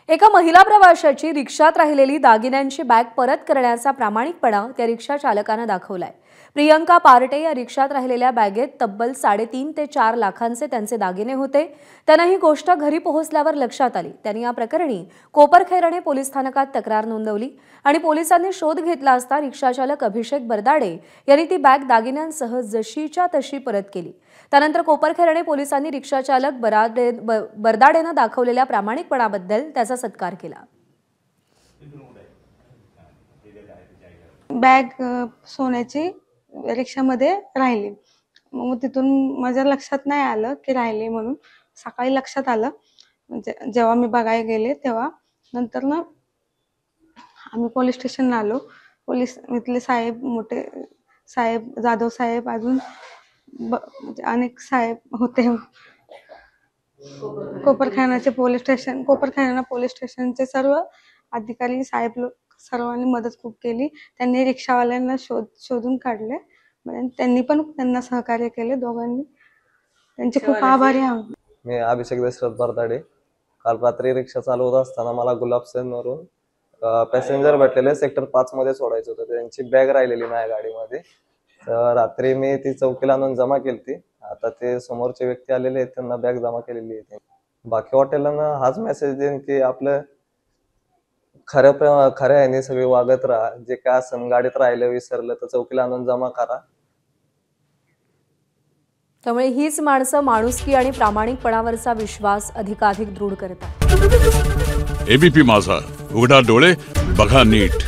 एका महिला प्रवाशाची रिक्षात राहिलेली दागिन्यांची बॅग परत करण्याचा प्रामाणिकपणा त्या रिक्षा चालकाने दाखवलाय। प्रियंका पार्टे या रिक्षात राहिलेल्या बॅगेत तब्बल 3.5 ते 4 लाखांचे त्यांचे दागिने होते। त्यांना ही गोष्ट घरी पोहोचल्यावर लक्षात आली। त्यांनी या प्रकरणी कोपरखैरणे पोलीस स्थानकात तक्रार नोंदवली आणि पोलिसांनी शोध घेतला असता रिक्षा चालक अभिषेक बरदाडे यांनी ती बॅग दागिन्यांसह जशीच्या तशी परत केली। त्यानंतर कोपरखैरणे पोलिसांनी रिक्षा चालक बरदाडेने दाखवलेल्या प्रामाणिकपणाबद्दल त्याचा सत्कार केला। बॅग सोन्याची रिक्षामध्ये राहिली। मग तिथून माझ्या लक्षात नाही आलं की राहिली म्हणून। सकाळी लक्षात आलं म्हणजे जेव्हा मी बघायला गेले तेव्हा। नंतर ना आम्ही पोलीस स्टेशनला आलो। पोलीस इथले साहेब, मोठे साहेब, जाधव साहेब, अजून अनेक साहेब होते। कोपरखैरणे पोलीस स्टेशनचे सर्व अधिकारी साहेब लोक सर्वांनी मदत खूप केली। त्यांनी रिक्षावाल्यांना शोधून काढले। त्यांनी पण त्यांना सहकार्य केले। दोघांनी त्यांचे खूप आभारी आहोत। मी अभिषेक बरदाडे। काल रात्री रिक्षा चालवत असताना मला गुलाबसेनवरून पॅसेंजर भेटलेले सेक्टर 5 मध्ये सोडायचं होतं। त्यांची बॅग राहिलेली माझ्या गाडीमध्ये। तर रात्री मी ती चौकीला आणून जमा केली। आता ते समोरचे व्यक्ती आलेले आहेत, त्यांना बॅग जमा केलेली आहे। बाकी हॉटेलांना हाच मेसेज देईन की आपलं खऱ्या ह्याने सगळे वागत राहा। जे काय असेल गाडीत राहिलं विसरलं तर चौकीला आणून जमा करा। त्यामुळे हीच माणसं माणुसकी आणि प्रामाणिकपणावरचा विश्वास अधिकाधिक दृढ करतात। एबीपी माझा, उघडा डोळे बघा नीट।